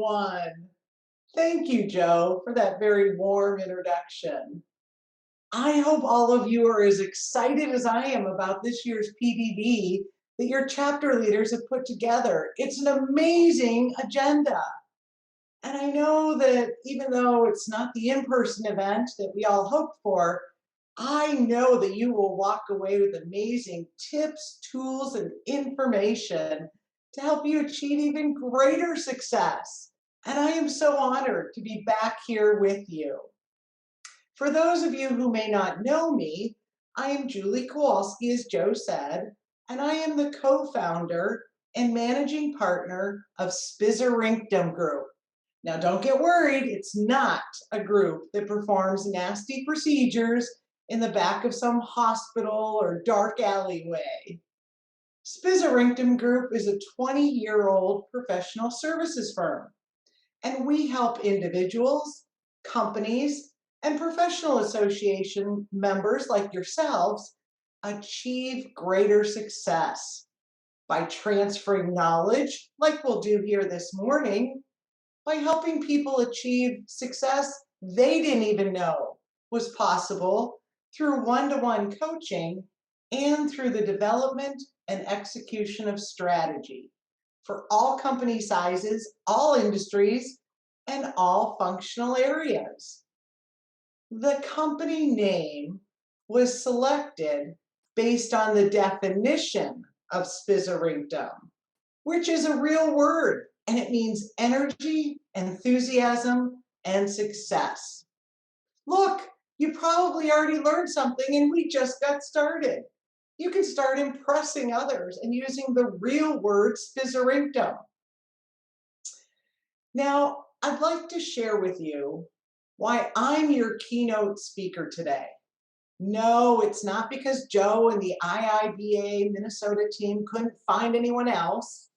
everyone. Thank you, Joe, for that very warm introduction. I hope all of you are as excited as I am about this year's PDD that your chapter leaders have put together. It's an amazing agenda. And I know that even though it's not the in-person event that we all hoped for, I know that you will walk away with amazing tips, tools, and information to help you achieve even greater success. And I am so honored to be back here with you. For those of you who may not know me, I am Julie Kowalski, as Joe said, and I am the co-founder and managing partner of Spizerinctum Group. Now don't get worried, it's not a group that performs nasty procedures in the back of some hospital or dark alleyway. Spizerinctum Group is a 20-year-old professional services firm, and we help individuals, companies, and professional association members like yourselves achieve greater success by transferring knowledge, like we'll do here this morning, by helping people achieve success they didn't even know was possible through one-to-one coaching and through the development and execution of strategy for all company sizes, all industries, and all functional areas. The company name was selected based on the definition of Spizerinctum, which is a real word, and it means energy, enthusiasm, and success. Look, you probably already learned something and we just got started. You can start impressing others and using the real word Spizerinctum. Now, I'd like to share with you why I'm your keynote speaker today. No, it's not because Joe and the IIBA Minnesota team couldn't find anyone else.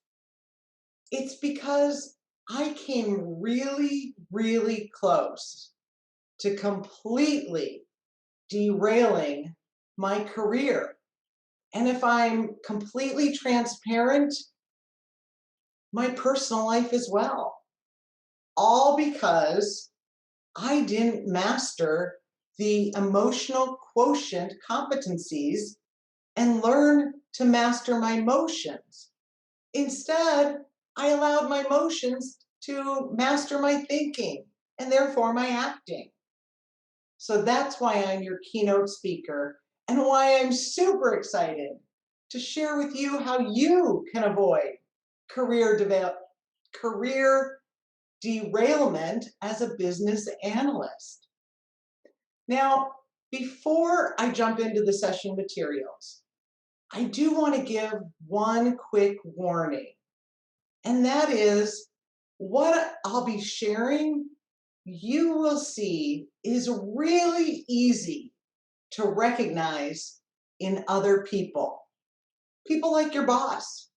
It's because I came really, really close to completely derailing my career. And if I'm completely transparent, my personal life as well. All because I didn't master the emotional quotient competencies and learn to master my emotions. Instead, I allowed my emotions to master my thinking and therefore my acting. So that's why I'm your keynote speaker and why I'm super excited to share with you how you can avoid career derailment as a business analyst. Now, before I jump into the session materials, I do want to give one quick warning, and that is what I'll be sharing, you will see is really easy to recognize in other people. People like your boss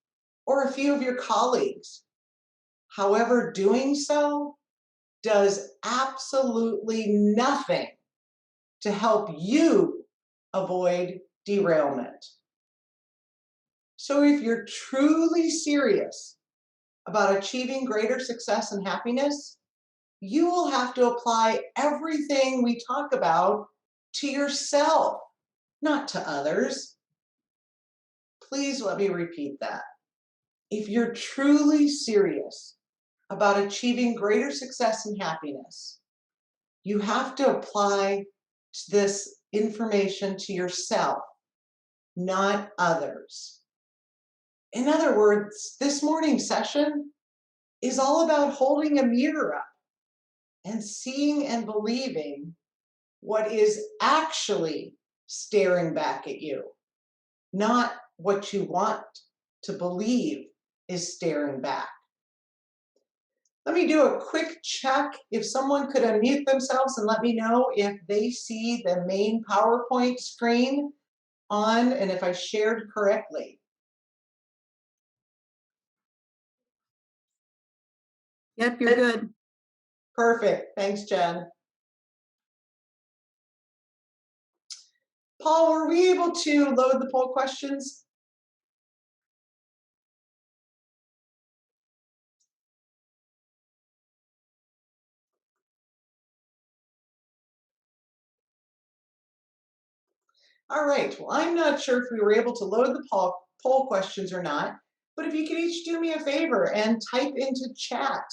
or a few of your colleagues. However, doing so does absolutely nothing to help you avoid derailment. So if you're truly serious about achieving greater success and happiness, you will have to apply everything we talk about to yourself, not to others. Please let me repeat that. If you're truly serious about achieving greater success and happiness, you have to apply this information to yourself, not others. In other words, this morning's session is all about holding a mirror up and seeing and believing what is actually staring back at you, not what you want to believe is staring back. Let me do a quick check. If someone could unmute themselves and let me know if they see the main PowerPoint screen on and if I shared correctly. Yep, you're good. Perfect. Thanks, Jen. Paul, were we able to load the poll questions? All right, well, I'm not sure if we were able to load the poll questions or not, but if you could each do me a favor and type into chat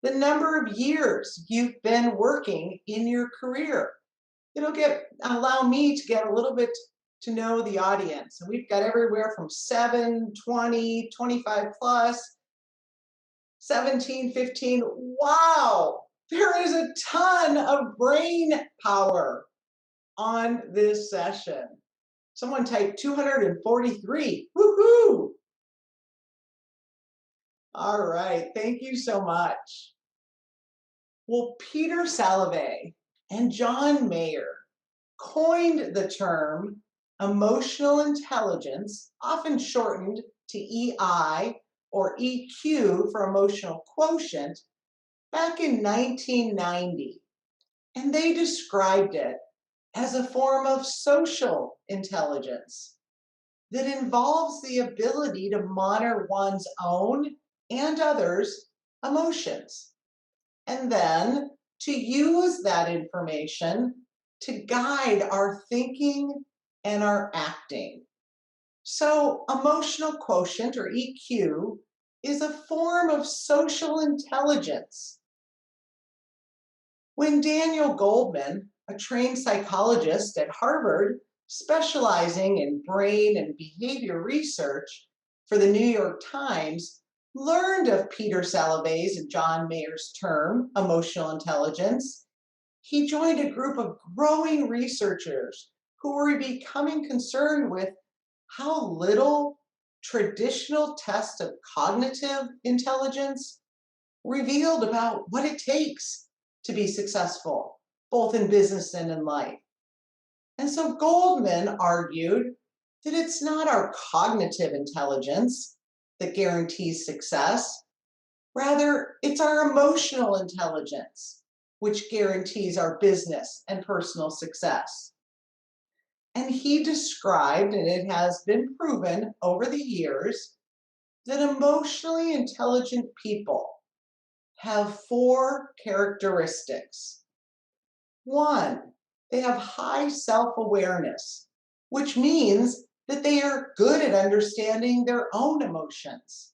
the number of years you've been working in your career. It'll allow me to get a little bit to know the audience. And we've got everywhere from 7, 20, 25 plus, 17, 15. Wow, there is a ton of brain power on this session. Someone typed 243. Woohoo! All right, thank you so much. Well, Peter Salovey and John Mayer coined the term emotional intelligence, often shortened to EI or EQ for emotional quotient, back in 1990. And they described it as a form of social intelligence that involves the ability to monitor one's own and others' emotions, and then to use that information to guide our thinking and our acting. So, emotional quotient or EQ is a form of social intelligence. When Daniel Goldman, a trained psychologist at Harvard, specializing in brain and behavior research for the New York Times, learned of Peter Salovey's and John Mayer's term, emotional intelligence, he joined a group of growing researchers who were becoming concerned with how little traditional tests of cognitive intelligence revealed about what it takes to be successful, both in business and in life. And so Goldman argued that it's not our cognitive intelligence that guarantees success. Rather, it's our emotional intelligence, which guarantees our business and personal success. And he described, and it has been proven over the years, that emotionally intelligent people have 4 characteristics. 1, they have high self-awareness, which means that they are good at understanding their own emotions.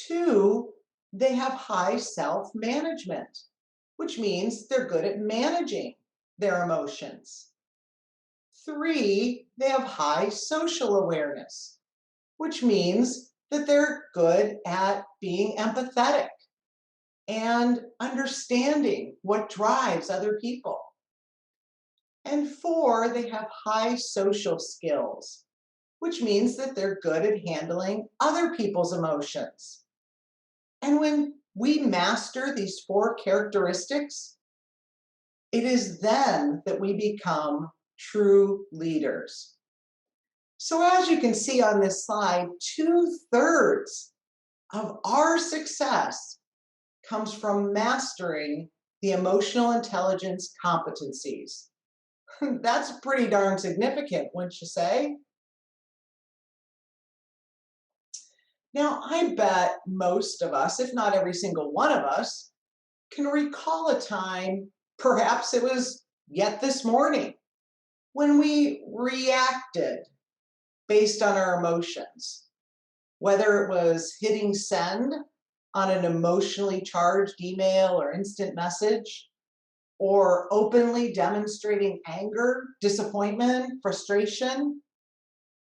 2, they have high self-management, which means they're good at managing their emotions. 3, they have high social awareness, which means that they're good at being empathetic and understanding what drives other people. And 4, they have high social skills, which means that they're good at handling other people's emotions. And when we master these 4 characteristics, it is then that we become true leaders. So as you can see on this slide, 2/3 of our success comes from mastering the emotional intelligence competencies. That's pretty darn significant, wouldn't you say? Now, I bet most of us, if not every single one of us, can recall a time, perhaps it was yet this morning, when we reacted based on our emotions, whether it was hitting send on an emotionally charged email or instant message, or openly demonstrating anger, disappointment, frustration,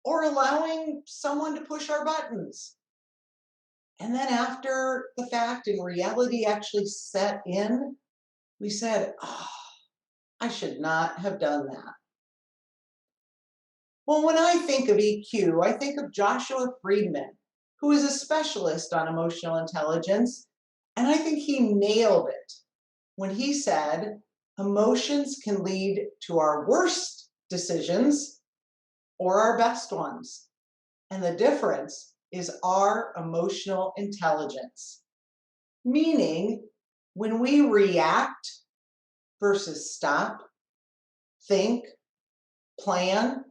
or allowing someone to push our buttons. And then after the fact and reality actually set in, we said, oh, I should not have done that. Well, when I think of EQ, I think of Joshua Friedman, who is a specialist on emotional intelligence, and I think he nailed it when he said, emotions can lead to our worst decisions or our best ones. And the difference is our emotional intelligence. Meaning, when we react versus stop, think, plan,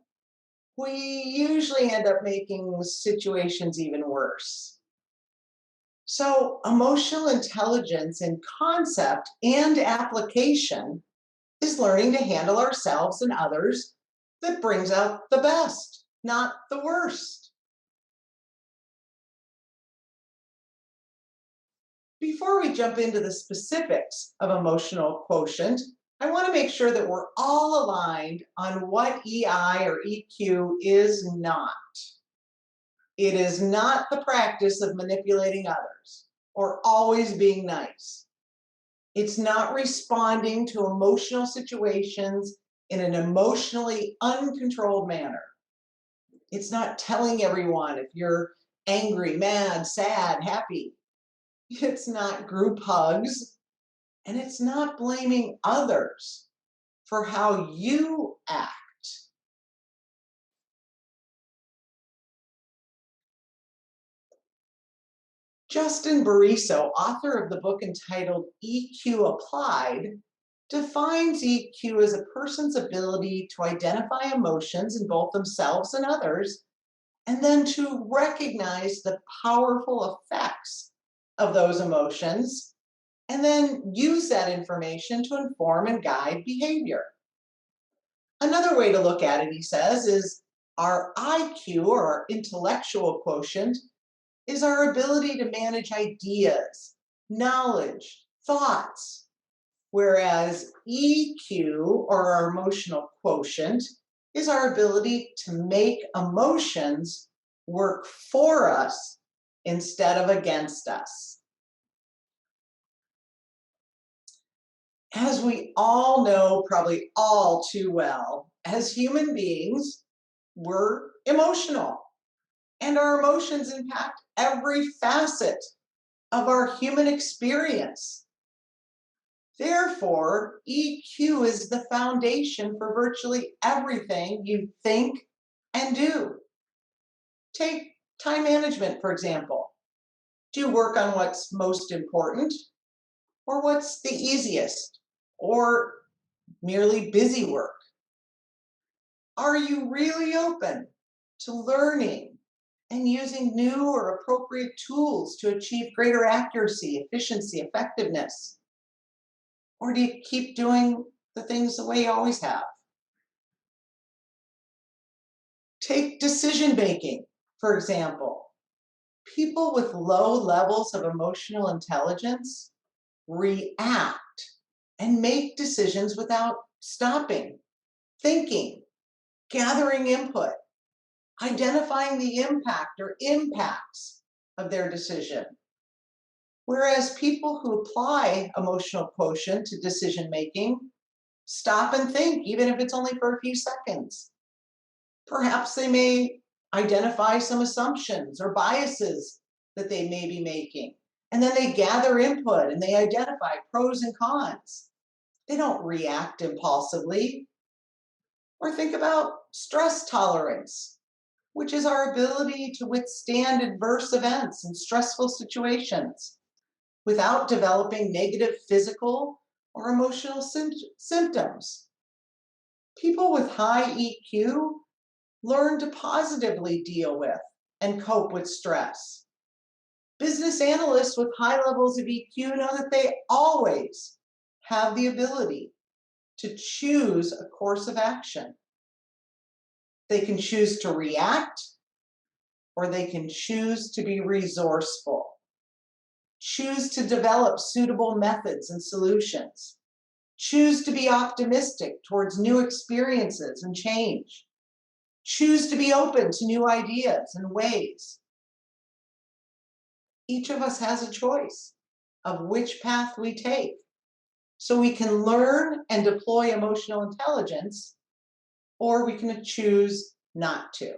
we usually end up making situations even worse. So, emotional intelligence in concept and application is learning to handle ourselves and others that brings out the best, not the worst. Before we jump into the specifics of emotional quotient, I want to make sure that we're all aligned on what EI or EQ is not. It is not the practice of manipulating others or always being nice. It's not responding to emotional situations in an emotionally uncontrolled manner. It's not telling everyone if you're angry, mad, sad, happy. It's not group hugs, and it's not blaming others for how you act. Justin Bariso, author of the book entitled EQ Applied, defines EQ as a person's ability to identify emotions in both themselves and others, and then to recognize the powerful effects of those emotions, and then use that information to inform and guide behavior. Another way to look at it, he says, is our IQ, or our intellectual quotient, is our ability to manage ideas, knowledge, thoughts, whereas EQ, or our emotional quotient, is our ability to make emotions work for us instead of against us. As we all know, probably all too well, as human beings, we're emotional. And our emotions impact every facet of our human experience. Therefore, EQ is the foundation for virtually everything you think and do. Take time management, for example. Do you work on what's most important, or what's the easiest, or merely busy work? Are you really open to learning and using new or appropriate tools to achieve greater accuracy, efficiency, effectiveness? Or do you keep doing the things the way you always have? Take decision making, for example. People with low levels of emotional intelligence react and make decisions without stopping, thinking, gathering input, identifying the impact or impacts of their decision. Whereas people who apply emotional quotient to decision making stop and think, even if it's only for a few seconds. Perhaps they may identify some assumptions or biases that they may be making, and then they gather input and they identify pros and cons. They don't react impulsively. Or think about stress tolerance, which is our ability to withstand adverse events and stressful situations without developing negative physical or emotional symptoms. People with high EQ learn to positively deal with and cope with stress. Business analysts with high levels of EQ know that they always have the ability to choose a course of action. They can choose to react, or they can choose to be resourceful. Choose to develop suitable methods and solutions. Choose to be optimistic towards new experiences and change. Choose to be open to new ideas and ways. Each of us has a choice of which path we take, so we can learn and deploy emotional intelligence, or we can choose not to.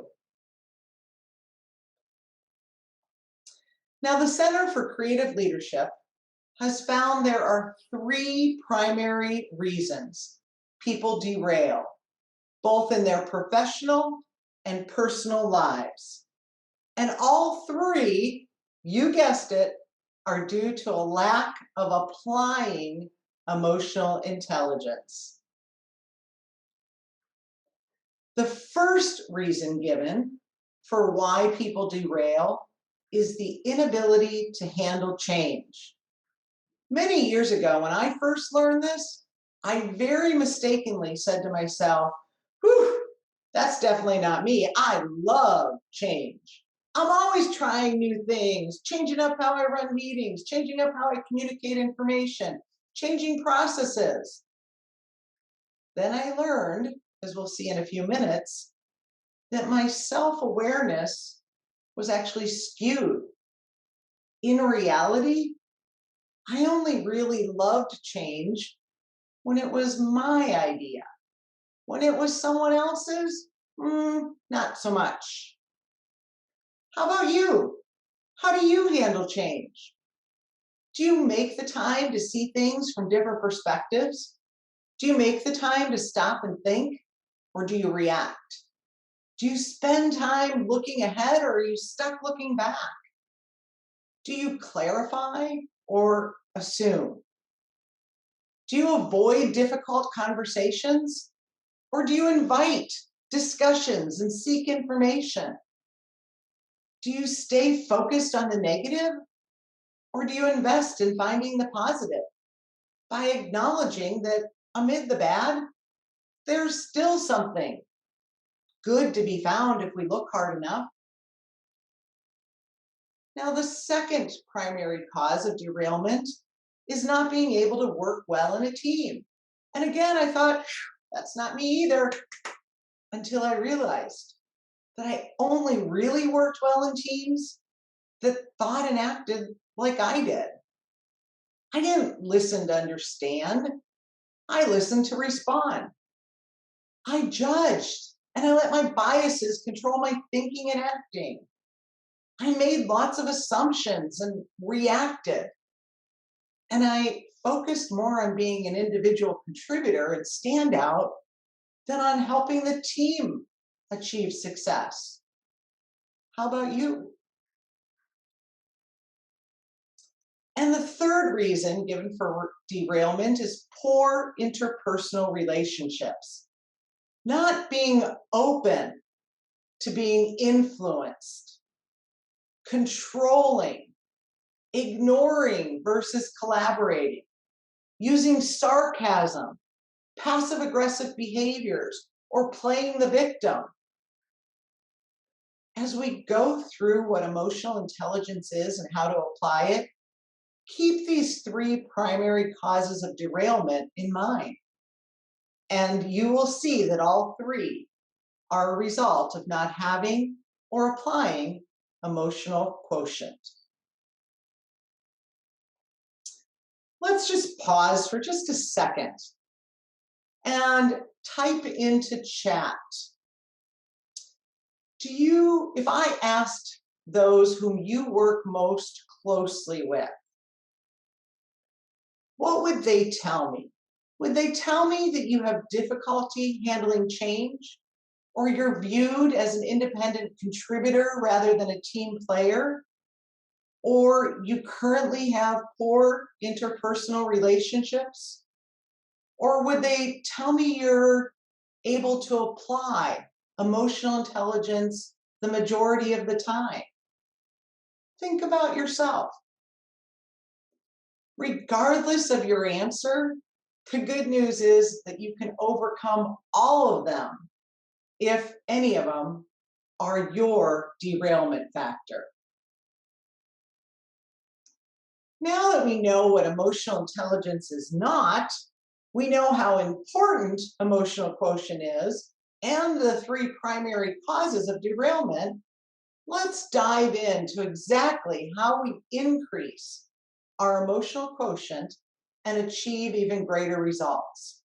Now, the Center for Creative Leadership has found there are 3 primary reasons people derail, both in their professional and personal lives. And all 3, you guessed it, are due to a lack of applying emotional intelligence. The first reason given for why people derail is the inability to handle change. Many years ago, when I first learned this, I very mistakenly said to myself, whew, That's definitely not me. I love change. I'm always trying new things, changing up how I run meetings, changing up how I communicate information, changing processes. Then I learned, as we'll see in a few minutes, that my self awareness was actually skewed. In reality, I only really loved change when it was my idea. When it was someone else's, not so much. How about you? How do you handle change? Do you make the time to see things from different perspectives? Do you make the time to stop and think, or do you react? Do you spend time looking ahead, or are you stuck looking back? Do you clarify or assume? Do you avoid difficult conversations, or do you invite discussions and seek information? Do you stay focused on the negative, or do you invest in finding the positive by acknowledging that amid the bad, there's still something good to be found if we look hard enough? Now, the second primary cause of derailment is not being able to work well in a team. And again, I thought, that's not me either, until I realized that I only really worked well in teams that thought and acted like I did. I didn't listen to understand, I listened to respond. I judged, and I let my biases control my thinking and acting. I made lots of assumptions and reacted. And I focused more on being an individual contributor and standout than on helping the team achieve success. How about you? And the third reason given for derailment is poor interpersonal relationships, not being open to being influenced, controlling, ignoring versus collaborating, using sarcasm, passive aggressive behaviors, or playing the victim. As we go through what emotional intelligence is and how to apply it, keep these three primary causes of derailment in mind. And you will see that all three are a result of not having or applying emotional quotient. Let's just pause for just a second and type into chat. If I asked those whom you work most closely with, what would they tell me? Would they tell me that you have difficulty handling change, or you're viewed as an independent contributor rather than a team player, or you currently have poor interpersonal relationships? Or would they tell me you're able to apply emotional intelligence the majority of the time? Think about yourself. Regardless of your answer, the good news is that you can overcome all of them if any of them are your derailment factor. Now that we know what emotional intelligence is not, we know how important emotional quotient is and the three primary causes of derailment. Let's dive into exactly how we increase our emotional quotient and achieve even greater results.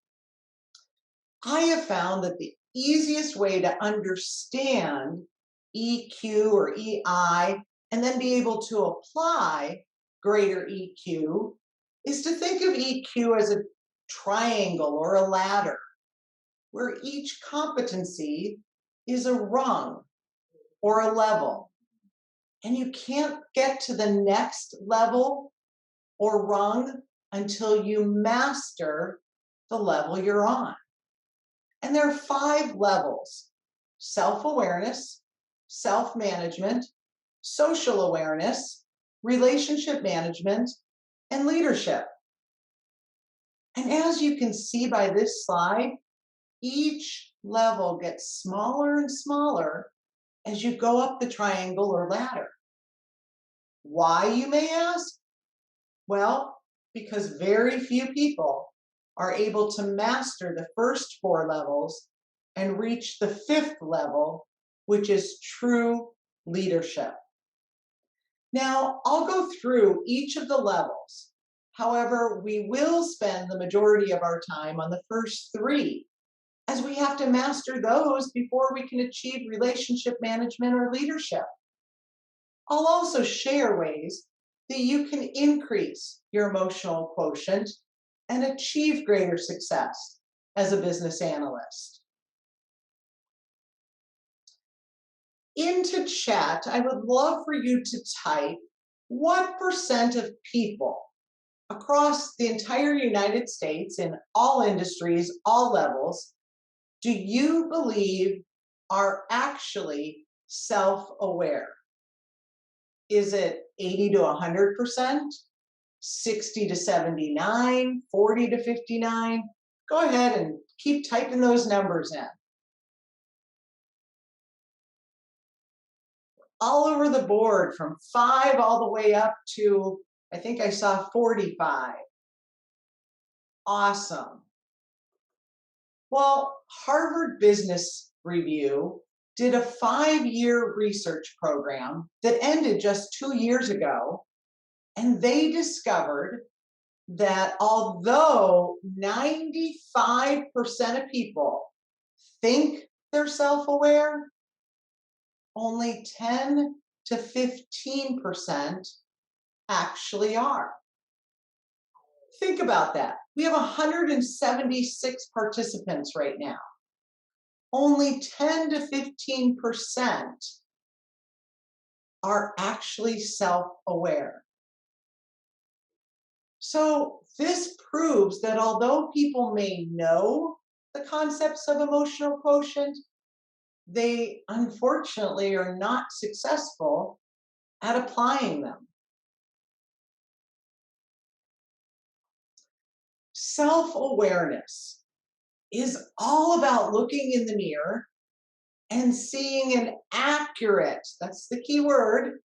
I have found that the easiest way to understand EQ or EI and then be able to apply greater EQ is to think of EQ as a triangle or a ladder, where each competency is a rung or a level. And you can't get to the next level or rung until you master the level you're on. And there are 5 levels: self-awareness, self-management, social awareness, relationship management, and leadership. And as you can see by this slide, Each level gets smaller and smaller as you go up the triangle or ladder. Why, you may ask? Well, because very few people are able to master the first 4 levels and reach the 5th level, which is true leadership. Now, I'll go through each of the levels. However, we will spend the majority of our time on the first 3, as we have to master those before we can achieve relationship management or leadership. I'll also share ways that you can increase your emotional quotient and achieve greater success as a business analyst. Into chat, I would love for you to type what % of people across the entire United States in all industries, all levels, do you believe are actually self-aware? Is it 80 to 100%, 60 to 79, 40 to 59? Go ahead and keep typing those numbers in. All over the board, from 5 all the way up to, I think I saw 45. Awesome. Well, Harvard Business Review did a 5-year research program that ended just 2 years ago, and they discovered that although 95% of people think they're self-aware, only 10 to 15% actually are. Think about that. We have 176 participants right now. Only 10 to 15% are actually self-aware. So this proves that although people may know the concepts of emotional quotient, they unfortunately are not successful at applying them. Self-awareness is all about looking in the mirror and seeing an accurate, that's the key word,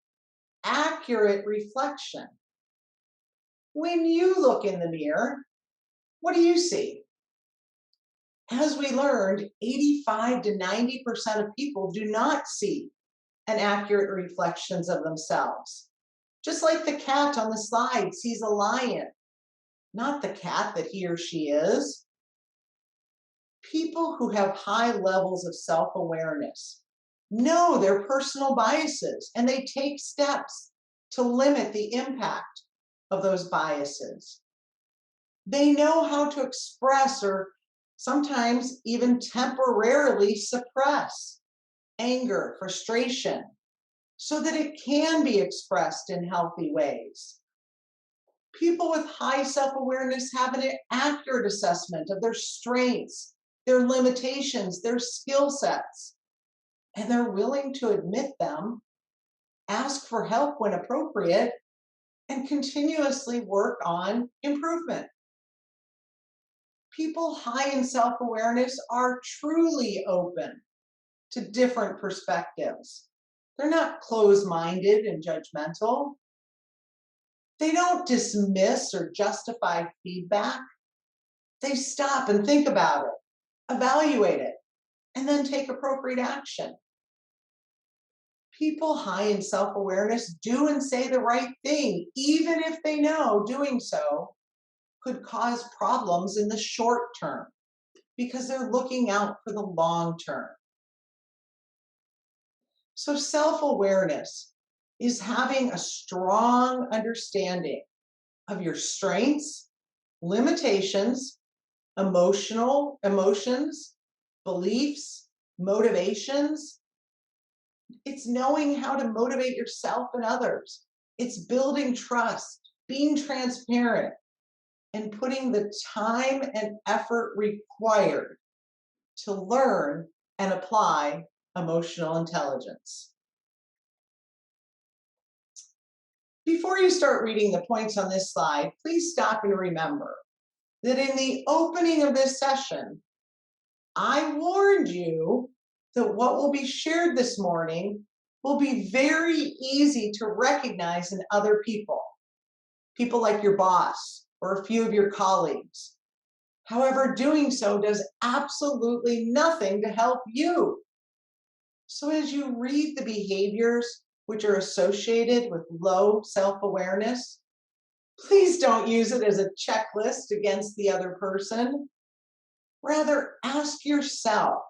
accurate reflection. When you look in the mirror, what do you see? As we learned, 85 to 90% of people do not see an accurate reflections of themselves. Just like the cat on the slide sees a lion, not the cat that he or she is. People who have high levels of self-awareness know their personal biases, and they take steps to limit the impact of those biases. They know how to express or sometimes even temporarily suppress anger, frustration, so that it can be expressed in healthy ways. People with high self-awareness have an accurate assessment of their strengths, their limitations, their skill sets, and they're willing to admit them, ask for help when appropriate, and continuously work on improvement. People high in self-awareness are truly open to different perspectives. They're not closed-minded and judgmental. They don't dismiss or justify feedback. They stop and think about it, evaluate it, and then take appropriate action. People high in self-awareness do and say the right thing, even if they know doing so could cause problems in the short term, because they're looking out for the long term. So self-awareness is having a strong understanding of your strengths, limitations, emotions, beliefs, motivations. It's knowing how to motivate yourself and others. It's building trust, being transparent, and putting the time and effort required to learn and apply emotional intelligence. Before you start reading the points on this slide, please stop and remember that in the opening of this session, I warned you that what will be shared this morning will be very easy to recognize in other people, people like your boss or a few of your colleagues. However, doing so does absolutely nothing to help you. So as you read the behaviors which are associated with low self-awareness, please don't use it as a checklist against the other person. Rather, ask yourself,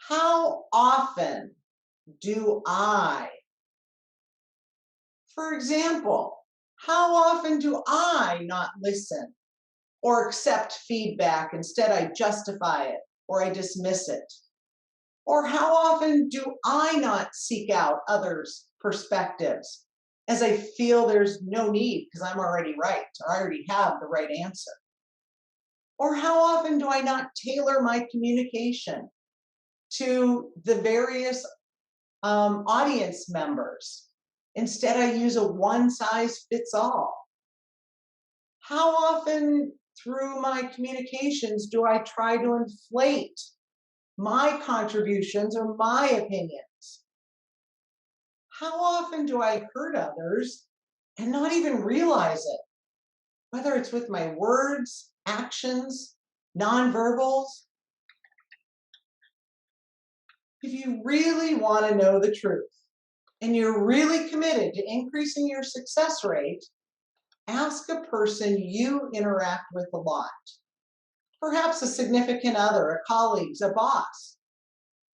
how often do I? For example, how often do I not listen or accept feedback? Instead, I justify it or I dismiss it. Or how often do I not seek out others' perspectives as I feel there's no need because I'm already right or I already have the right answer? Or how often do I not tailor my communication to the various audience members? Instead, I use a one size fits all. How often through my communications do I try to inflate my contributions or my opinions? How often do I hurt others and not even realize it? Whether it's with my words, actions, nonverbals. If you really want to know the truth and you're really committed to increasing your success rate, ask a person you interact with a lot, perhaps a significant other, a colleague, a boss,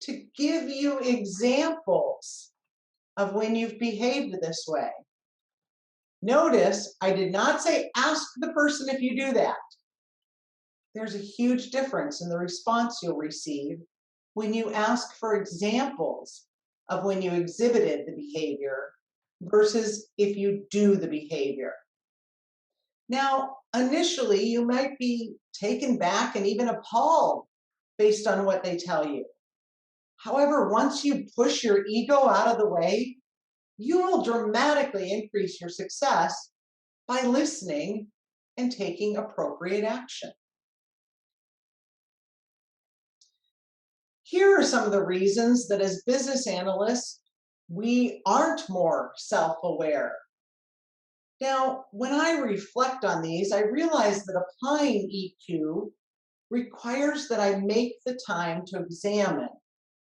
to give you examples of when you've behaved this way. Notice I did not say ask the person if you do that. There's a huge difference in the response you'll receive when you ask for examples of when you exhibited the behavior versus if you do the behavior. Now, initially, you might be taken back and even appalled based on what they tell you. However, once you push your ego out of the way, you will dramatically increase your success by listening and taking appropriate action. Here are some of the reasons that as business analysts, we aren't more self-aware. Now, when I reflect on these, I realize that applying EQ requires that I make the time to examine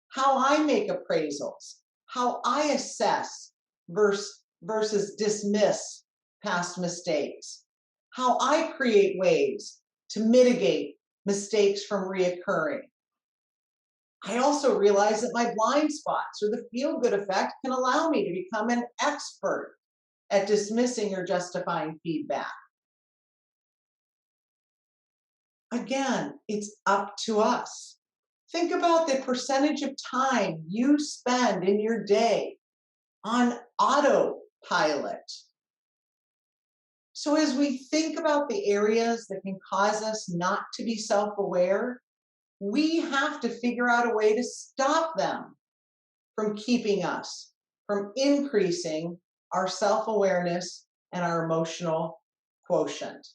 how I make appraisals, how I assess versus dismiss past mistakes, how I create ways to mitigate mistakes from reoccurring. I also realize that my blind spots or the feel-good effect can allow me to become an expert at dismissing or justifying feedback. Again, it's up to us. Think about the percentage of time you spend in your day on autopilot. So as we think about the areas that can cause us not to be self-aware, we have to figure out a way to stop them from keeping us from increasing our self-awareness and our emotional quotient.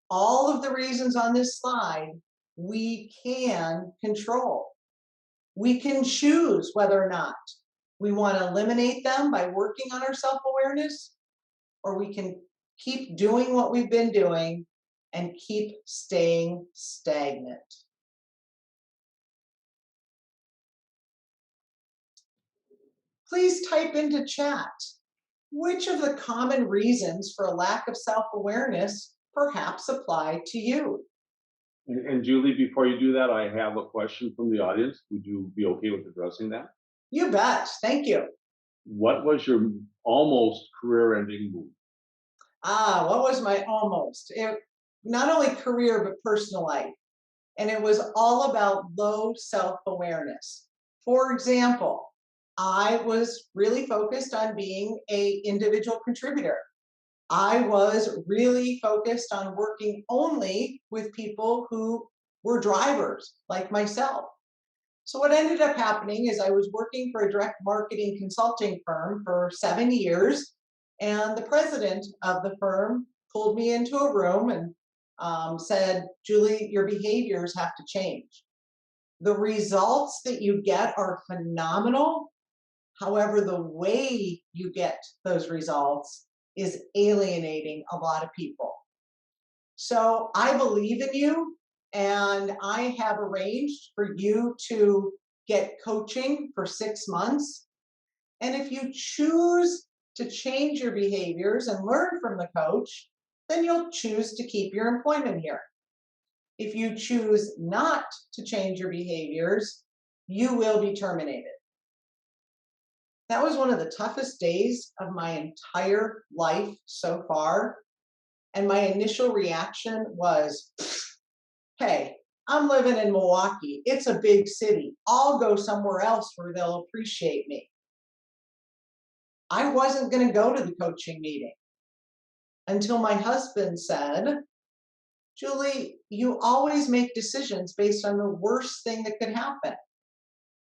All of the reasons on this slide we can control. We can choose whether or not we want to eliminate them by working on our self-awareness, or we can keep doing what we've been doing and keep staying stagnant. Please type into chat which of the common reasons for a lack of self-awareness perhaps apply to you. And Julie, before you do that, I have a question from the audience. Would you be okay with addressing that? You bet. Thank you. What was your almost career-ending move? What was my almost? Not only career, but personal life. And it was all about low self-awareness. For example, I was really focused on being an individual contributor. I was really focused on working only with people who were drivers like myself. So what ended up happening is I was working for a direct marketing consulting firm for 7 years, and the president of the firm pulled me into a room and said, Julie, your behaviors have to change. The results that you get are phenomenal. However, the way you get those results is alienating a lot of people. So I believe in you, and I have arranged for you to get coaching for 6 months. And if you choose to change your behaviors and learn from the coach, then you'll choose to keep your employment here. If you choose not to change your behaviors, you will be terminated. That was one of the toughest days of my entire life so far. And my initial reaction was, hey, I'm living in Milwaukee. It's a big city. I'll go somewhere else where they'll appreciate me. I wasn't going to go to the coaching meeting until my husband said, Julie, you always make decisions based on the worst thing that could happen.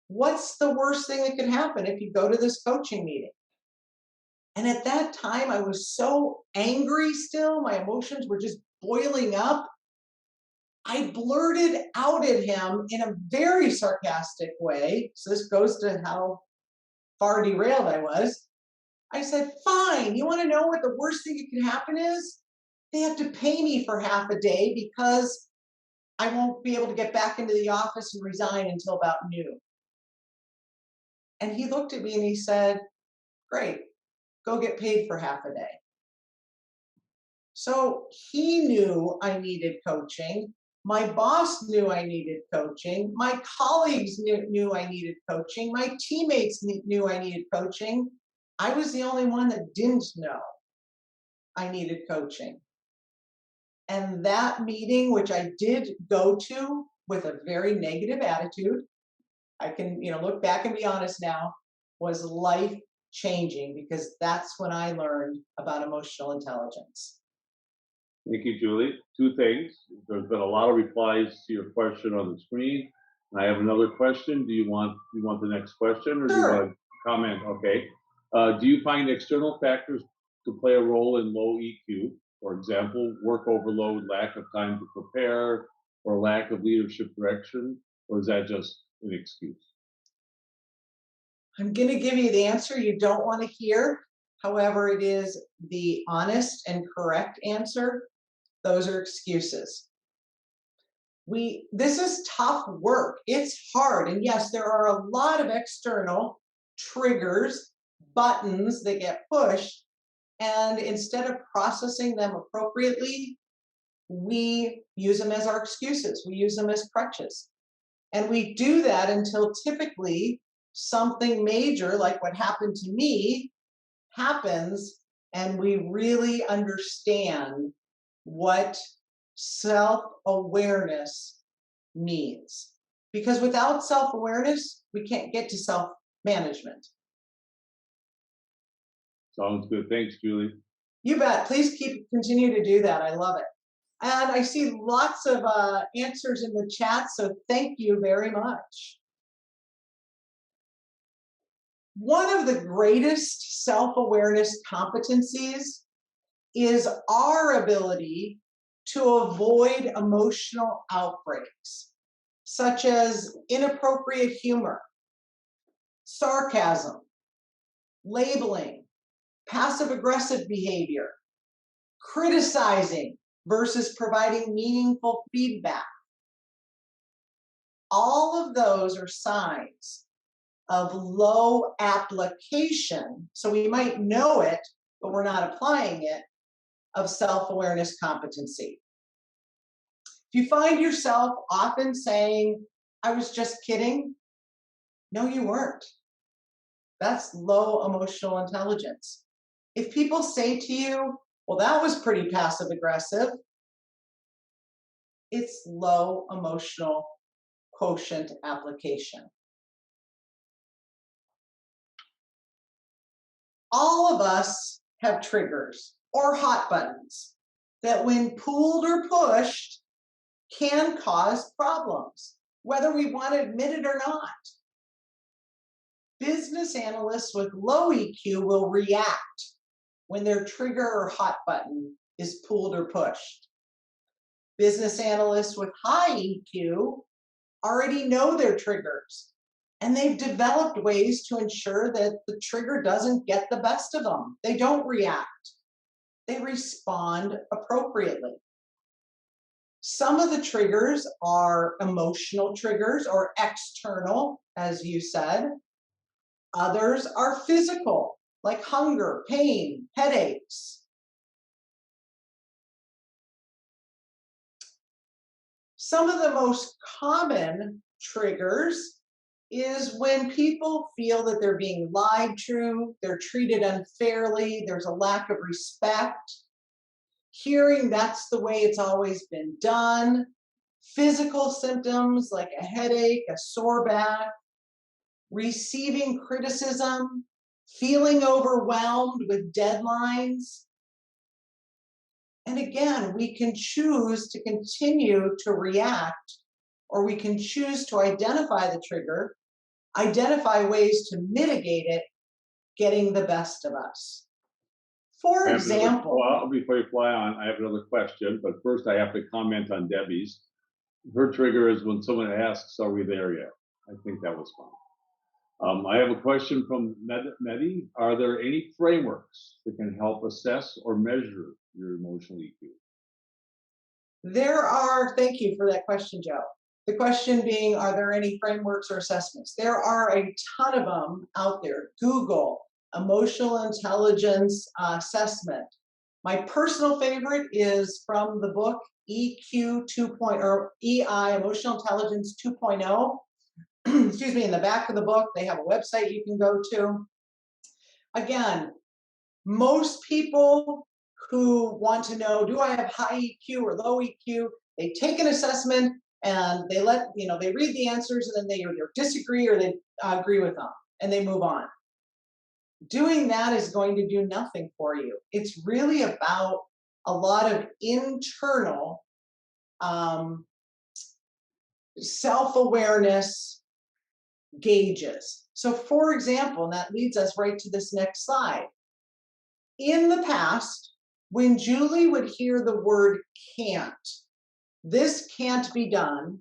What's the worst thing that could happen if you go to this coaching meeting? And at that time, I was so angry still. My emotions were just boiling up. I blurted out at him in a very sarcastic way. So this goes to how far derailed I was. I said, fine, you want to know what the worst thing that could happen is? They have to pay me for half a day because I won't be able to get back into the office and resign until about noon. And he looked at me and he said, great, go get paid for half a day. So he knew I needed coaching. My boss knew I needed coaching. My colleagues knew I needed coaching. My teammates knew I needed coaching. I was the only one that didn't know I needed coaching. And that meeting, which I did go to with a very negative attitude, I can, look back and be honest now, was life-changing because that's when I learned about emotional intelligence. Thank you, Julie. Two things. There's been a lot of replies to your question on the screen. And I have another question. Do you want the next question, or do you Sure. want to comment? Okay. Do you find external factors to play a role in low EQ? For example, work overload, lack of time to prepare, or lack of leadership direction? Or is that just an excuse? I'm going to give you the answer you don't want to hear. However, it is the honest and correct answer. Those are excuses. This is tough work. It's hard. And yes, there are a lot of external triggers, buttons that get pushed. And instead of processing them appropriately, we use them as our excuses. We use them as crutches. And we do that until typically something major, like what happened to me, happens, and we really understand what self-awareness means. Because without self-awareness, we can't get to self-management. Sounds good. Thanks, Julie. You bet. Please continue to do that. I love it. And I see lots of answers in the chat, so thank you very much. One of the greatest self-awareness competencies is our ability to avoid emotional outbreaks, such as inappropriate humor, sarcasm, labeling, passive-aggressive behavior, criticizing versus providing meaningful feedback. All of those are signs of low application, so we might know it, but we're not applying it, of self-awareness competency. If you find yourself often saying, I was just kidding, no, you weren't. That's low emotional intelligence. If people say to you, well, that was pretty passive-aggressive, it's low emotional quotient application. All of us have triggers or hot buttons that when pulled or pushed can cause problems, whether we want to admit it or not. Business analysts with low EQ will react when their trigger or hot button is pulled or pushed. Business analysts with high EQ already know their triggers, and they've developed ways to ensure that the trigger doesn't get the best of them. They don't react. They respond appropriately. Some of the triggers are emotional triggers or external, as you said. Others are physical, like hunger, pain, headaches. Some of the most common triggers is when people feel that they're being lied to, they're treated unfairly, there's a lack of respect, hearing that's the way it's always been done, physical symptoms like a headache, a sore back, receiving criticism, feeling overwhelmed with deadlines. And again, we can choose to continue to react, or we can choose to identify the trigger, identify ways to mitigate it, getting the best of us. For example, Well, before you fly on, I have another question, but first I have to comment on Debbie's. Her trigger is when someone asks, "Are we there yet?" I think that was fun. I have a question from Medi. Are there any frameworks that can help assess or measure your emotional EQ? there are, thank you for that question, Joe. The question being, are there any frameworks or assessments? There are a ton of them out there. Google, emotional intelligence assessment. My personal favorite is from the book EQ 2.0 or EI, Emotional Intelligence 2.0. Excuse me, in the back of the book, they have a website you can go to. Again, most people who want to know, do I have high EQ or low EQ? They take an assessment and they they read the answers, and then they either disagree or they agree with them, and they move on. Doing that is going to do nothing for you. It's really about a lot of internal self-awareness gauges. So for example, and that leads us right to this next slide. In the past, when Julie would hear the word can't, this can't be done,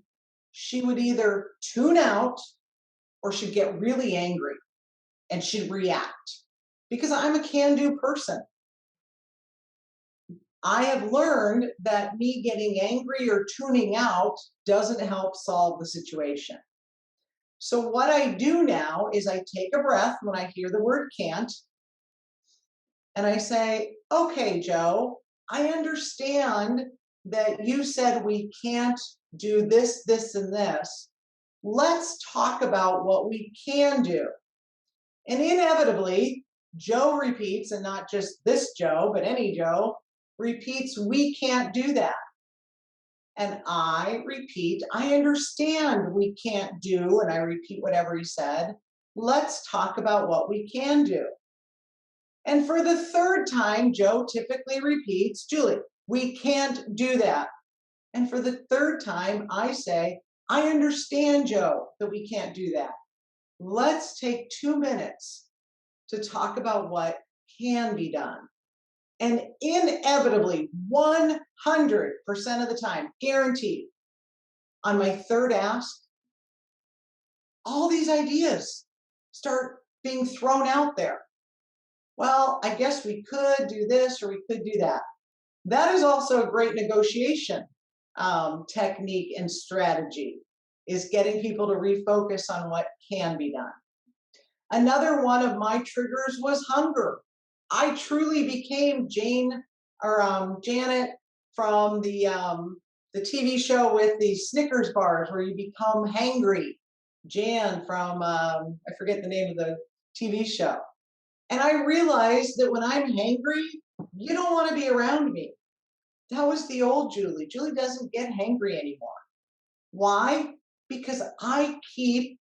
she would either tune out or she'd get really angry and she'd react, because I'm a can-do person. I have learned that me getting angry or tuning out doesn't help solve the situation. So what I do now is I take a breath when I hear the word can't, and I say, okay, Joe, I understand that you said we can't do this, this, and this. Let's talk about what we can do. And inevitably, Joe repeats, and not just this Joe, but any Joe, repeats, we can't do that. And I repeat, I understand we can't do, and I repeat whatever he said. Let's talk about what we can do. And for the third time, Joe typically repeats, Julie, we can't do that. And for the third time, I say, I understand, Joe, that we can't do that. Let's take 2 minutes to talk about what can be done. And inevitably, 100% of the time, guaranteed, on my third ask, all these ideas start being thrown out there. Well, I guess we could do this or we could do that. That is also a great negotiation technique and strategy, is getting people to refocus on what can be done. Another one of my triggers was hunger. I truly became Janet from the TV show with the Snickers bars, where you become hangry. Jan from, I forget the name of the TV show. And I realized that when I'm hangry, you don't want to be around me. That was the old Julie. Julie doesn't get hangry anymore. Why? Because I keep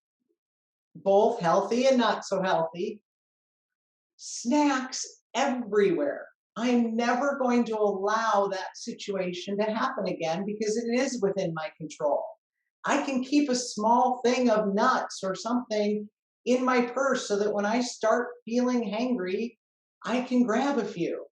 both healthy and not so healthy snacks everywhere. I'm never going to allow that situation to happen again, because it is within my control. I can keep a small thing of nuts or something in my purse so that when I start feeling hangry, I can grab a few.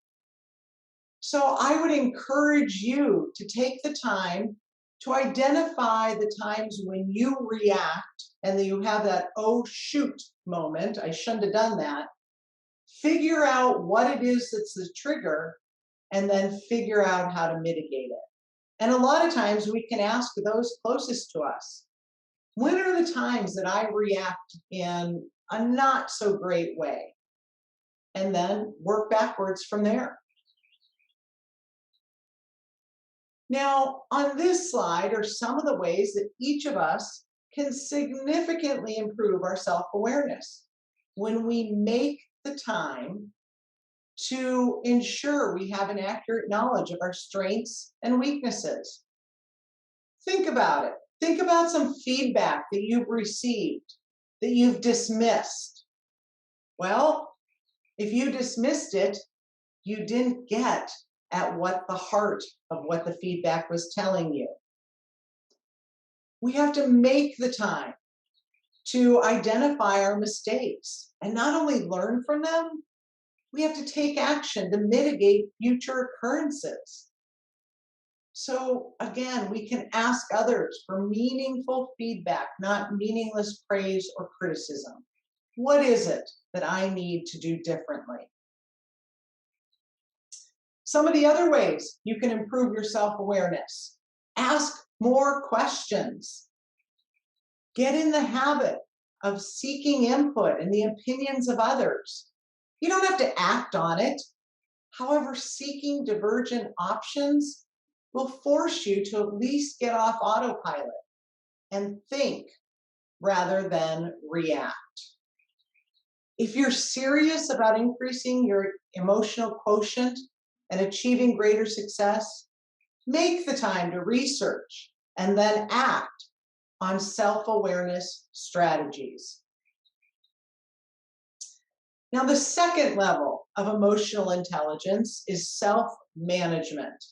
So I would encourage you to take the time to identify the times when you react and then you have that, oh shoot moment, I shouldn't have done that. Figure out what it is that's the trigger and then figure out how to mitigate it. And a lot of times we can ask those closest to us, when are the times that I react in a not so great way? And then work backwards from there. Now, on this slide are some of the ways that each of us can significantly improve our self-awareness when we make the time to ensure we have an accurate knowledge of our strengths and weaknesses. Think about it. Think about some feedback that you've received, that you've dismissed. Well, if you dismissed it, you didn't get at what the heart of what the feedback was telling you. We have to make the time to identify our mistakes and not only learn from them, we have to take action to mitigate future occurrences. So again, we can ask others for meaningful feedback, not meaningless praise or criticism. What is it that I need to do differently? Some of the other ways you can improve your self-awareness. Ask more questions. Get in the habit of seeking input and the opinions of others. You don't have to act on it. However, seeking divergent options will force you to at least get off autopilot and think rather than react. If you're serious about increasing your emotional quotient and achieving greater success, make the time to research and then act on self-awareness strategies. Now, the second level of emotional intelligence is self-management.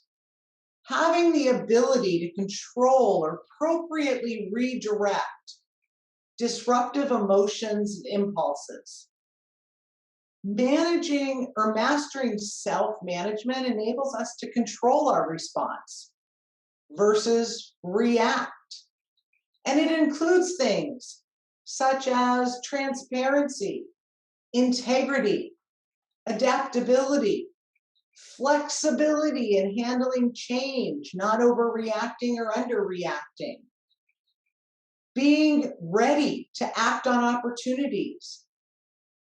Having the ability to control or appropriately redirect disruptive emotions and impulses. Managing or mastering self-management enables us to control our response versus react. And it includes things such as transparency, integrity, adaptability, flexibility in handling change, not overreacting or underreacting, being ready to act on opportunities,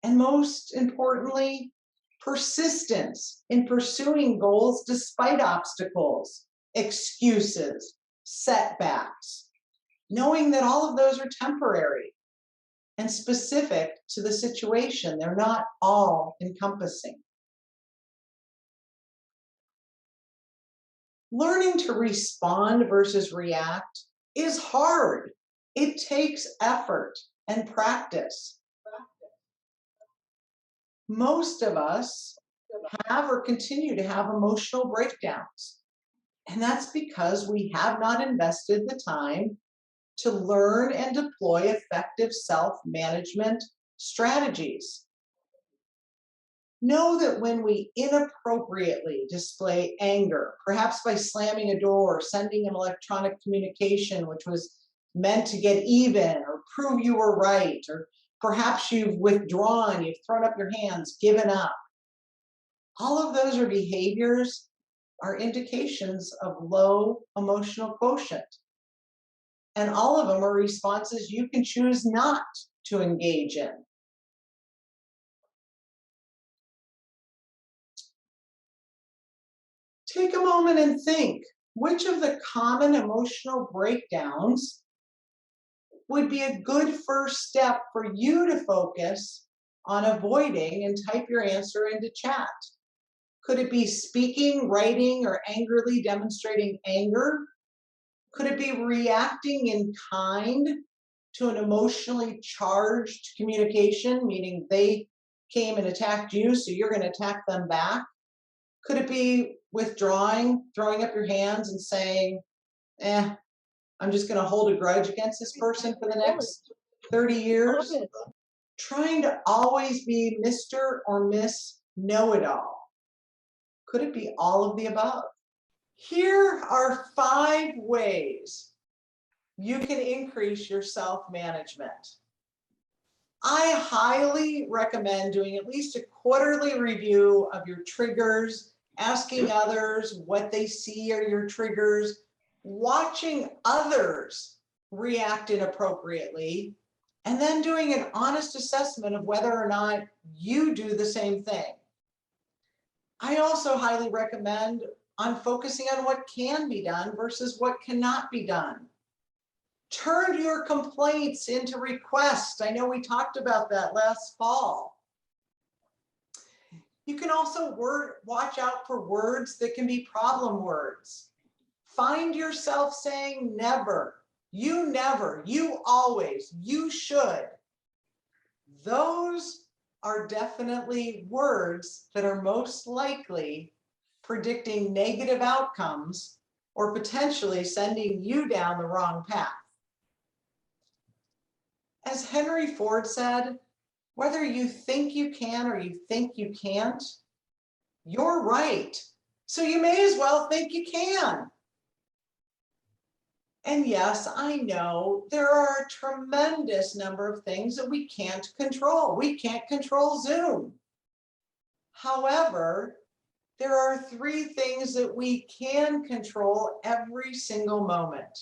and most importantly, persistence in pursuing goals despite obstacles, excuses, setbacks, knowing that all of those are temporary and specific to the situation. They're not all encompassing. Learning to respond versus react is hard. It takes effort and practice. Most of us have or continue to have emotional breakdowns. And that's because we have not invested the time to learn and deploy effective self-management strategies. Know that when we inappropriately display anger, perhaps by slamming a door or sending an electronic communication which was meant to get even or prove you were right, or perhaps you've withdrawn, you've thrown up your hands, given up. All of those are behaviors, are indications of low emotional quotient. And all of them are responses you can choose not to engage in. Take a moment and think, which of the common emotional breakdowns would be a good first step for you to focus on avoiding, and type your answer into chat. Could it be speaking, writing, or angrily demonstrating anger? Could it be reacting in kind to an emotionally charged communication, meaning they came and attacked you, so you're going to attack them back? Could it be withdrawing, throwing up your hands and saying, I'm just going to hold a grudge against this person for the next 30 years? Trying to always be Mr. or Miss Know-it-all. Could it be all of the above? Here are 5 ways you can increase your self-management. I highly recommend doing at least a quarterly review of your triggers, asking others what they see are your triggers, watching others react inappropriately, and then doing an honest assessment of whether or not you do the same thing. I also highly recommend on focusing on what can be done versus what cannot be done. Turn your complaints into requests. I know we talked about that last fall. You can also watch out for words that can be problem words. Find yourself saying never, you always, you should. Those are definitely words that are most likely predicting negative outcomes or potentially sending you down the wrong path. As Henry Ford said, whether you think you can or you think you can't, you're right. So you may as well think you can. And yes, I know there are a tremendous number of things that we can't control. We can't control Zoom. However, there are 3 things that we can control every single moment: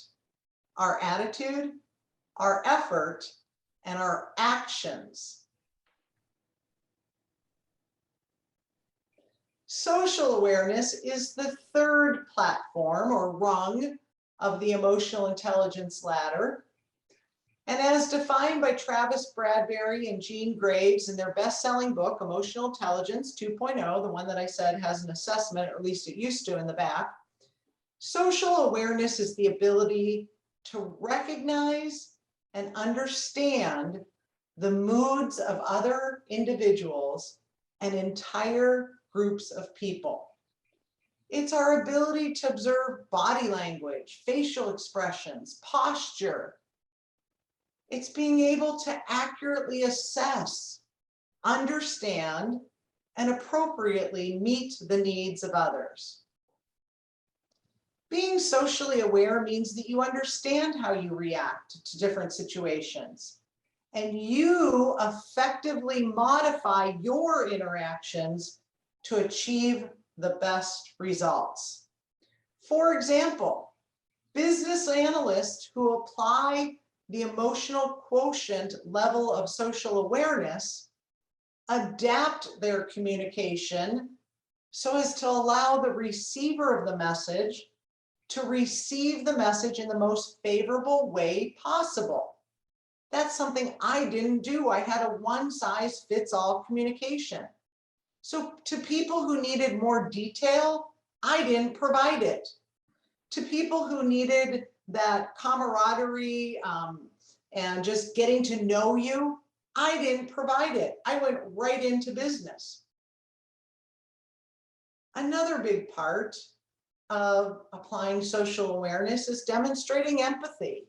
our attitude, our effort, and our actions. Social awareness is the 3rd platform or rung of the emotional intelligence ladder. And as defined by Travis Bradbury and Gene Graves in their best-selling book, Emotional Intelligence 2.0, the one that I said has an assessment, or at least it used to in the back, social awareness is the ability to recognize and understand the moods of other individuals and entire groups of people. It's our ability to observe body language, facial expressions, posture. It's being able to accurately assess, understand, and appropriately meet the needs of others. Being socially aware means that you understand how you react to different situations, and you effectively modify your interactions to achieve the best results. For example, business analysts who apply the emotional quotient level of social awareness adapt their communication so as to allow the receiver of the message to receive the message in the most favorable way possible. That's something I didn't do. I had a one-size-fits-all communication. So to people who needed more detail, I didn't provide it. To people who needed that camaraderie and just getting to know you, I didn't provide it. I went right into business. Another big part of applying social awareness is demonstrating empathy.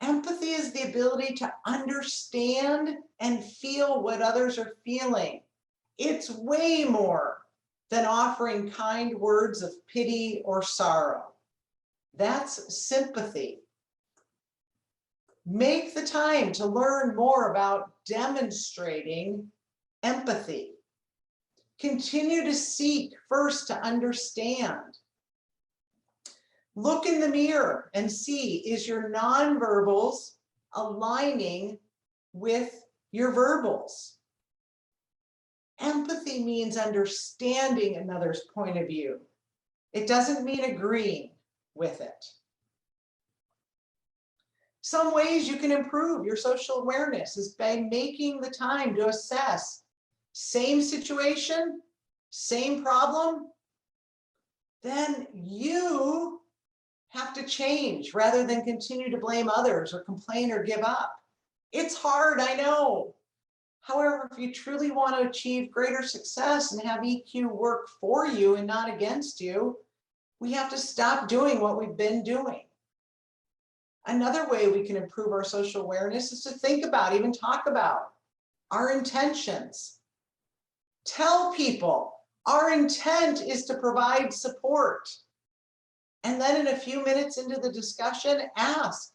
Empathy is the ability to understand and feel what others are feeling. It's way more than offering kind words of pity or sorrow. That's sympathy. Make the time to learn more about demonstrating empathy. Continue to seek first to understand. Look in the mirror and see, is your nonverbals aligning with your verbals? Empathy means understanding another's point of view. It doesn't mean agreeing with it. Some ways you can improve your social awareness is by making the time to assess same situation, same problem, then you have to change rather than continue to blame others or complain or give up. It's hard, I know. However, if you truly want to achieve greater success and have EQ work for you and not against you, we have to stop doing what we've been doing. Another way we can improve our social awareness is to think about, even talk about, our intentions. Tell people our intent is to provide support. And then in a few minutes into the discussion, ask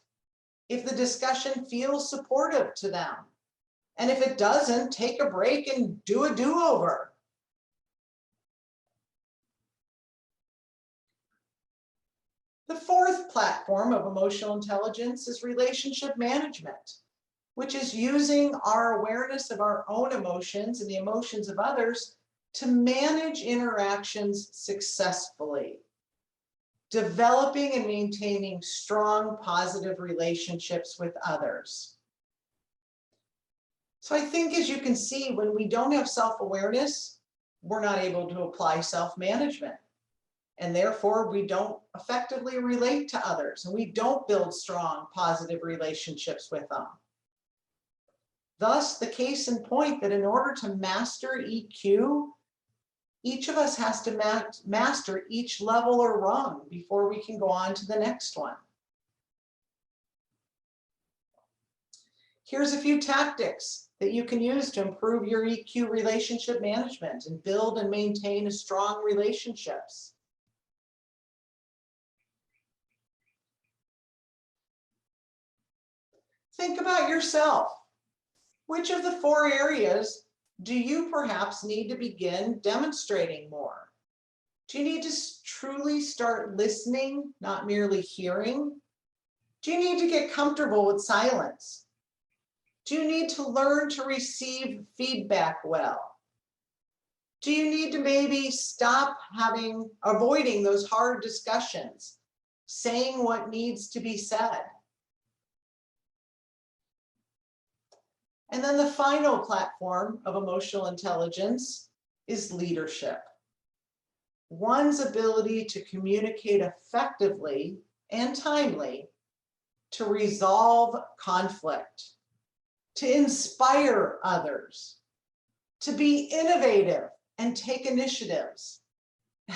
if the discussion feels supportive to them. And if it doesn't, take a break and do a do-over. The fourth platform of emotional intelligence is relationship management, which is using our awareness of our own emotions and the emotions of others to manage interactions successfully, developing and maintaining strong, positive relationships with others. So I think, as you can see, when we don't have self-awareness, we're not able to apply self-management. And therefore, we don't effectively relate to others, and we don't build strong, positive relationships with them. Thus, the case in point that in order to master EQ, each of us has to master each level or rung before we can go on to the next one. Here's a few tactics that you can use to improve your EQ relationship management and build and maintain strong relationships. Think about yourself. Which of the four areas do you perhaps need to begin demonstrating more? Do you need to truly start listening, not merely hearing? Do you need to get comfortable with silence? Do you need to learn to receive feedback well? Do you need to maybe stop avoiding those hard discussions, saying what needs to be said? And then the final platform of emotional intelligence is leadership. One's ability to communicate effectively and timely, to resolve conflict, to inspire others, to be innovative and take initiatives,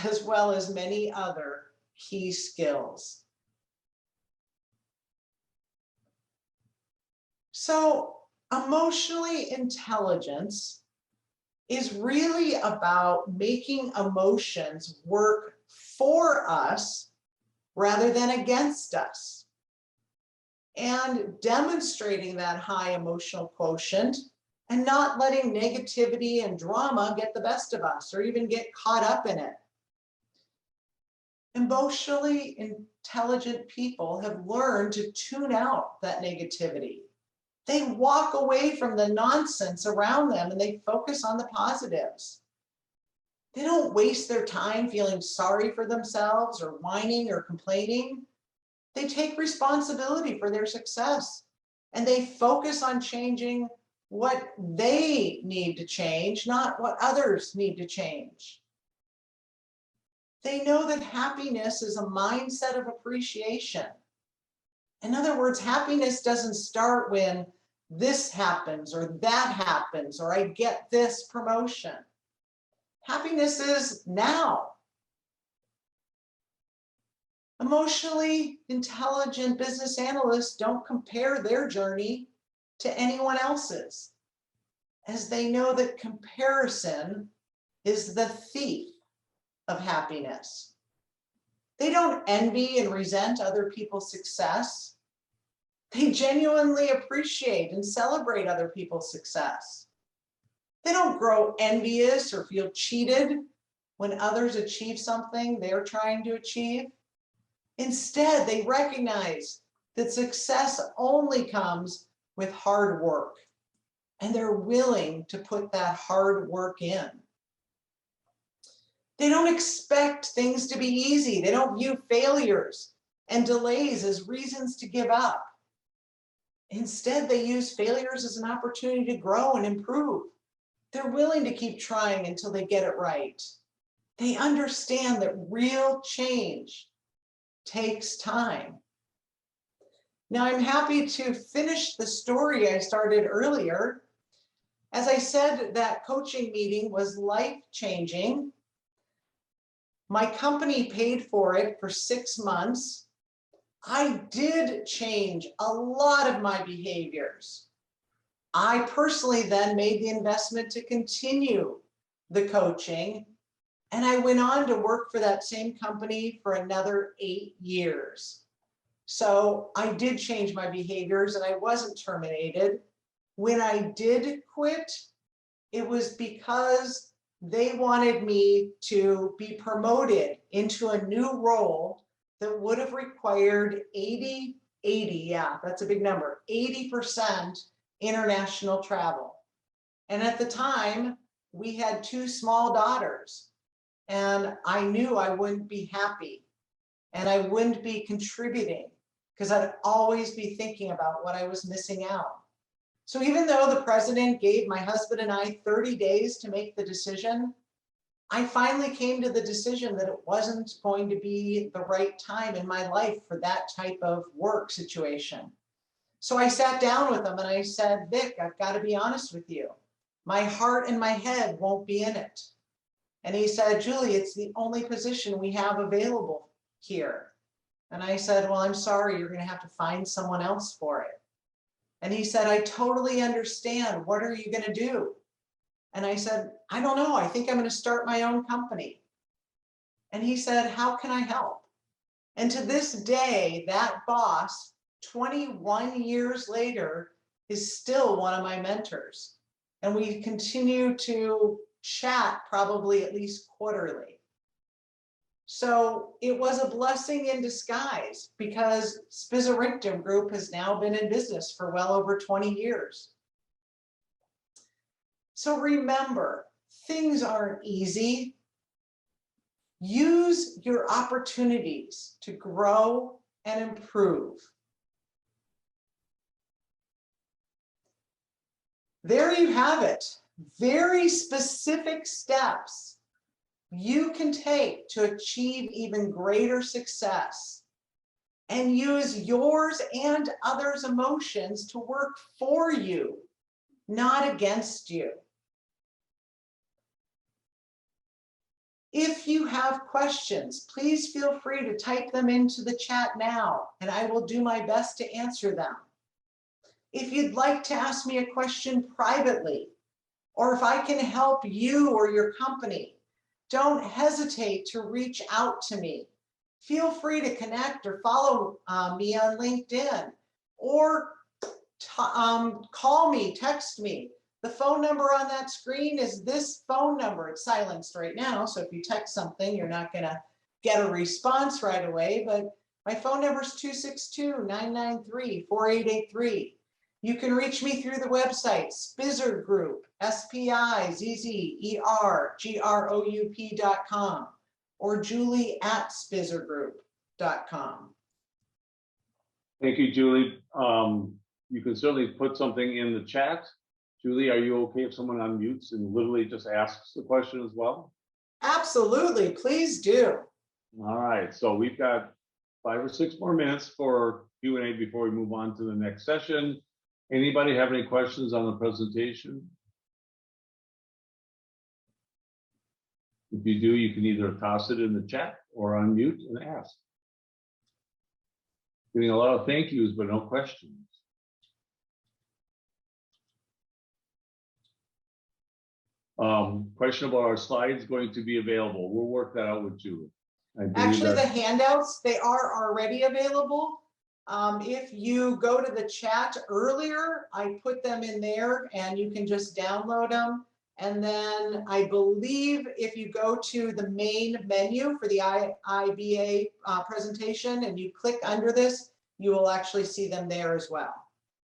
as well as many other key skills. So, emotionally intelligence is really about making emotions work for us rather than against us, and demonstrating that high emotional quotient and not letting negativity and drama get the best of us or even get caught up in it. Emotionally intelligent people have learned to tune out that negativity. They walk away from the nonsense around them and they focus on the positives. They don't waste their time feeling sorry for themselves or whining or complaining. They take responsibility for their success and they focus on changing what they need to change, not what others need to change. They know that happiness is a mindset of appreciation. In other words, happiness doesn't start when this happens or that happens or I get this promotion. Happiness is now. Emotionally intelligent business analysts don't compare their journey to anyone else's, as they know that comparison is the thief of happiness. They don't envy and resent other people's success. They genuinely appreciate and celebrate other people's success. They don't grow envious or feel cheated when others achieve something they're trying to achieve. Instead, they recognize that success only comes with hard work, and they're willing to put that hard work in. They don't expect things to be easy. They don't view failures and delays as reasons to give up. Instead, they use failures as an opportunity to grow and improve. They're willing to keep trying until they get it right. They understand that real change takes time. Now, I'm happy to finish the story I started earlier. As I said, that coaching meeting was life-changing. My company paid for it for 6 months. I did change a lot of my behaviors. I personally then made the investment to continue the coaching, And I went on to work for that same company for another 8 years. So I did change my behaviors and I wasn't terminated. When I did quit, it was because they wanted me to be promoted into a new role that would have required 80, yeah, that's a big number, 80% international travel. And at the time, we had 2 small daughters, and I knew I wouldn't be happy and I wouldn't be contributing because I'd always be thinking about what I was missing out. So even though the president gave my husband and I 30 days to make the decision, I finally came to the decision that it wasn't going to be the right time in my life for that type of work situation. So I sat down with him and I said, Vic, I've got to be honest with you. My heart and my head won't be in it. And he said, Julie, it's the only position we have available here. And I said, well, I'm sorry, you're going to have to find someone else for it. And he said, I totally understand. What are you going to do? And I said, I don't know. I think I'm going to start my own company. And he said, how can I help? And to this day, that boss, 21 years later, is still one of my mentors. And we continue to chat probably at least quarterly. So it was a blessing in disguise because Spizarictum Group has now been in business for well over 20 years. So remember, things aren't easy. Use your opportunities to grow and improve. There you have it. Very specific steps you can take to achieve even greater success, and use yours and others' emotions to work for you, not against you. If you have questions, please feel free to type them into the chat now, and I will do my best to answer them. If you'd like to ask me a question privately, or if I can help you or your company, don't hesitate to reach out to me. Feel free to connect or follow me on LinkedIn, or call me, text me. The phone number on that screen is this phone number. It's silenced right now, so if you text something, you're not going to get a response right away, but my phone number is 262-993-4883. You can reach me through the website, Spizzer Group, SPIZZERGROUP.com, or Julie@SpizzerGroup.com. Thank you, Julie. You can certainly put something in the chat. Julie, are you okay if someone unmutes and literally just asks the question as well? Absolutely, please do. All right, so we've got 5 or 6 more minutes for Q&A before we move on to the next session. Anybody have any questions on the presentation? If you do, you can either toss it in the chat or unmute and ask. Getting a lot of thank yous, but no questions. Question about our slides going to be available. We'll work that out with Julie. Actually, the handouts, they are already available. If you go to the chat earlier, I put them in there and you can just download them. And then I believe if you go to the main menu for the IBA presentation and you click under this, you will actually see them there as well.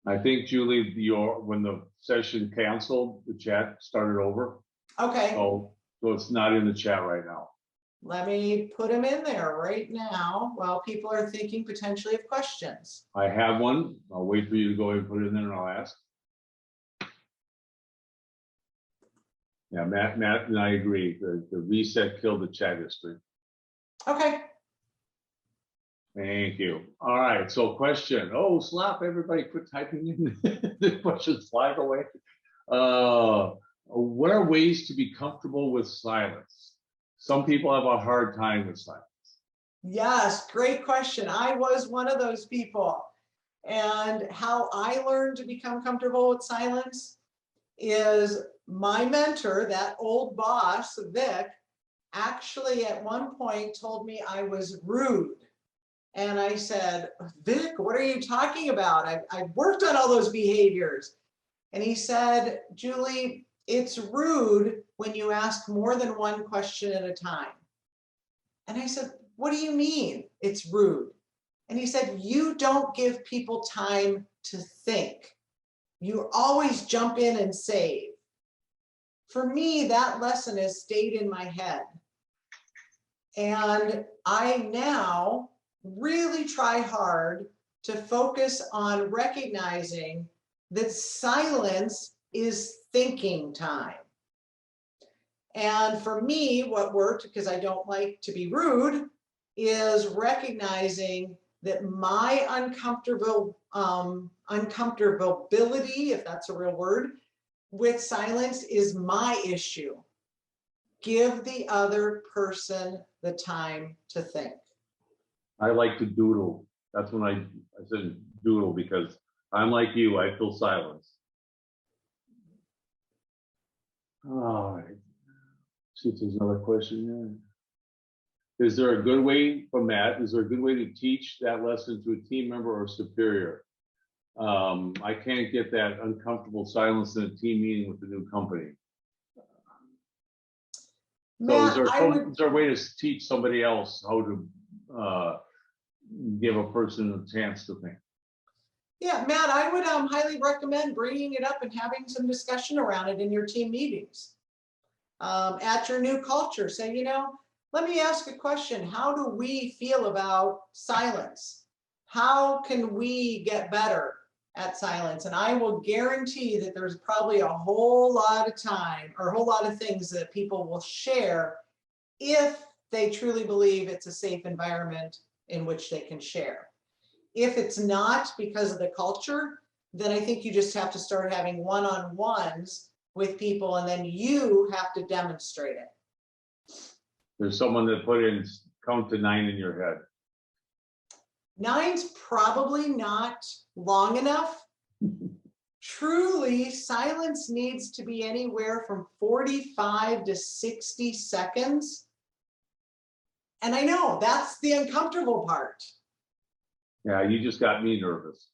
I think, Julie, when the session canceled, the chat started over. Okay. So it's not in the chat right now. Let me put them in there right now while people are thinking potentially of questions. I have one. I'll wait for you to go ahead and put it in there and I'll ask. Yeah, Matt and I agree. The reset killed the chat history. Okay. Thank you. All right, so question. Oh, slap, everybody quit typing in the questions live away. What are ways to be comfortable with silence? Some people have a hard time with silence. Yes, great question. I was one of those people. And how I learned to become comfortable with silence is my mentor, that old boss, Vic, actually at one point told me I was rude. And I said, Vic, what are you talking about? I've worked on all those behaviors. And he said, Julie, it's rude when you ask more than one question at a time. And I said, what do you mean it's rude? And he said, you don't give people time to think. You always jump in and save. For me, that lesson has stayed in my head. And I now really try hard to focus on recognizing that silence is thinking time. And for me, what worked, because I don't like to be rude, is recognizing that my uncomfortability, if that's a real word, with silence is my issue. Give the other person the time to think. I like to doodle. That's when I said doodle, because I'm like you, I feel silence. All right. See if there's another question here. Is there a good way, from Matt, is there a good way to teach that lesson to a team member or superior? I can't get that uncomfortable silence in a team meeting with a new company. Matt, So is there a way to teach somebody else how to give a person a chance to think? Yeah, Matt, I would highly recommend bringing it up and having some discussion around it in your team meetings. At your new culture, say, let me ask a question. How do we feel about silence? How can we get better at silence? And I will guarantee that there's probably a whole lot of time or a whole lot of things that people will share if they truly believe it's a safe environment in which they can share. If it's not because of the culture, then I think you just have to start having one-on-ones with people, and then you have to demonstrate it. There's someone that put in count to 9 in your head. 9's probably not long enough. Truly, silence needs to be anywhere from 45 to 60 seconds. And I know that's the uncomfortable part. Yeah, you just got me nervous.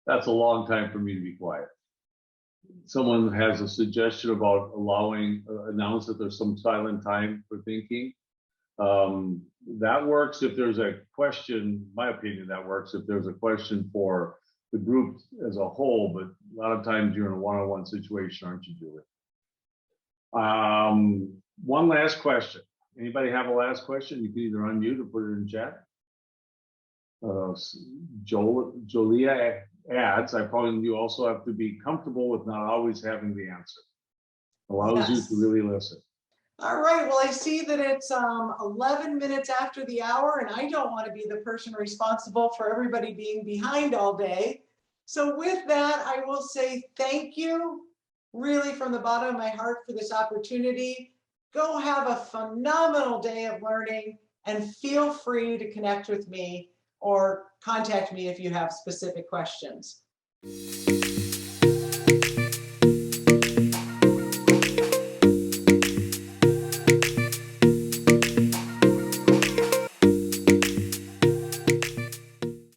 That's a long time for me to be quiet. Someone has a suggestion about announce that there's some silent time for thinking. That works if there's a question, in my opinion, that works if there's a question for the group as a whole, but a lot of times you're in a one-on-one situation, aren't you, Julie? One last question. Anybody have a last question? You can either unmute or put it in chat. Jolia adds, you also have to be comfortable with not always having the answer. Allows you to really listen. All right, well, I see that it's 11 minutes after the hour, and I don't want to be the person responsible for everybody being behind all day. So with that, I will say thank you, really from the bottom of my heart, for this opportunity. Go have a phenomenal day of learning, and feel free to connect with me or contact me if you have specific questions.